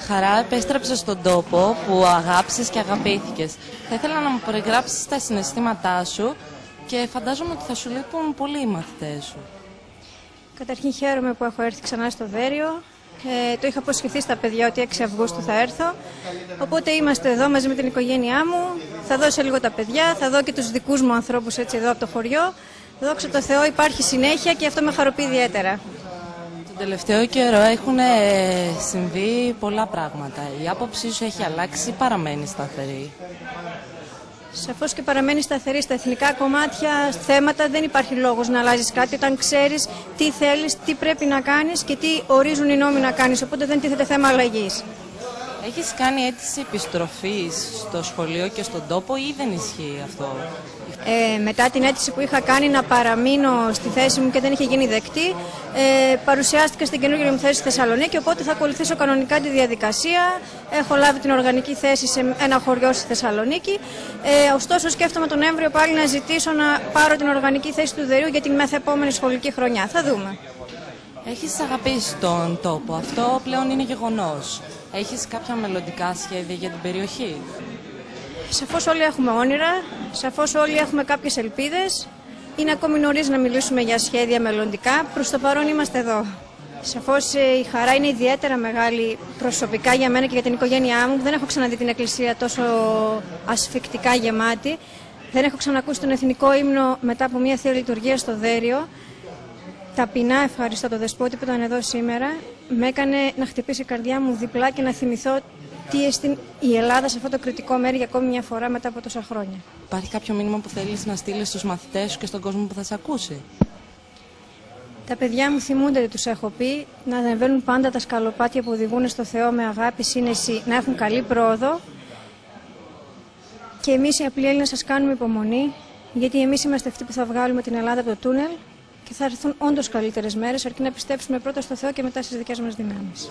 Χαρά, επέστρεψες στον τόπο που αγάπησες και αγαπήθηκες. Θα ήθελα να μου περιγράψεις τα συναισθήματά σου και φαντάζομαι ότι θα σου λείπουν πολύ οι μαθητές σου. Καταρχήν χαίρομαι που έχω έρθει ξανά στο Δέριο. Το είχα αποσχεθεί στα παιδιά ότι 6 Αυγούστου θα έρθω. Οπότε είμαστε εδώ μαζί με την οικογένειά μου. Θα δω σε λίγο τα παιδιά, θα δω και τους δικούς μου ανθρώπους έτσι εδώ από το χωριό. Δόξα τω Θεώ, υπάρχει συνέχεια και αυτό με χαροποιεί ιδιαίτερα. Τον τελευταίο καιρό έχουν συμβεί πολλά πράγματα. Η άποψή σου έχει αλλάξει ή παραμένει σταθερή? Σαφώς και παραμένει σταθερή στα εθνικά κομμάτια, θέματα. Δεν υπάρχει λόγος να αλλάζεις κάτι όταν ξέρεις τι θέλεις, τι πρέπει να κάνεις και τι ορίζουν οι νόμοι να κάνεις. Οπότε δεν τίθεται θέμα αλλαγής. Έχεις κάνει αίτηση επιστροφής στο σχολείο και στον τόπο ή δεν ισχύει αυτό? Μετά την αίτηση που είχα κάνει να παραμείνω στη θέση μου και δεν είχε γίνει δεκτή, παρουσιάστηκα στην καινούργια μου θέση στη Θεσσαλονίκη, οπότε θα ακολουθήσω κανονικά τη διαδικασία. Έχω λάβει την οργανική θέση σε ένα χωριό στη Θεσσαλονίκη. Ωστόσο, σκέφτομαι τον Νοέμβριο πάλι να ζητήσω να πάρω την οργανική θέση του Δερίου για την μεθεπόμενη σχολική χρονιά. Θα δούμε. Έχεις αγαπήσει τον τόπο, αυτό πλέον είναι γεγονός. Έχεις κάποια μελλοντικά σχέδια για την περιοχή? Σαφώς όλοι έχουμε όνειρα, σαφώς όλοι έχουμε κάποιες ελπίδες. Είναι ακόμη νωρίς να μιλήσουμε για σχέδια μελλοντικά, προς το παρόν είμαστε εδώ. Σαφώς η χαρά είναι ιδιαίτερα μεγάλη προσωπικά για μένα και για την οικογένειά μου. Δεν έχω ξαναδεί την εκκλησία τόσο ασφικτικά γεμάτη. Δεν έχω ξανακούσει τον εθνικό ύμνο μετά από μια θεία λειτουργία στο Δέριο. Ταπεινά ευχαριστώ τον Δεσπότη που ήταν εδώ σήμερα. Με έκανε να χτυπήσει η καρδιά μου διπλά και να θυμηθώ τι εστίν η Ελλάδα σε αυτό το κριτικό μέρη για ακόμη μια φορά μετά από τόσα χρόνια. Υπάρχει κάποιο μήνυμα που θέλεις να στείλεις στους μαθητές σου και στον κόσμο που θα σε ακούσει? Τα παιδιά μου θυμούνται ότι τους έχω πει να ανεβαίνουν πάντα τα σκαλοπάτια που οδηγούν στο Θεό με αγάπη, σύνεση, να έχουν καλή πρόοδο. Και εμείς οι απλοί Έλληνες σας κάνουμε υπομονή, γιατί εμείς είμαστε αυτοί που θα βγάλουμε την Ελλάδα από το τούνελ και θα έρθουν όντως καλύτερες μέρες, αρκεί να πιστέψουμε πρώτα στο Θεό και μετά στις δικές μας δυνάμεις.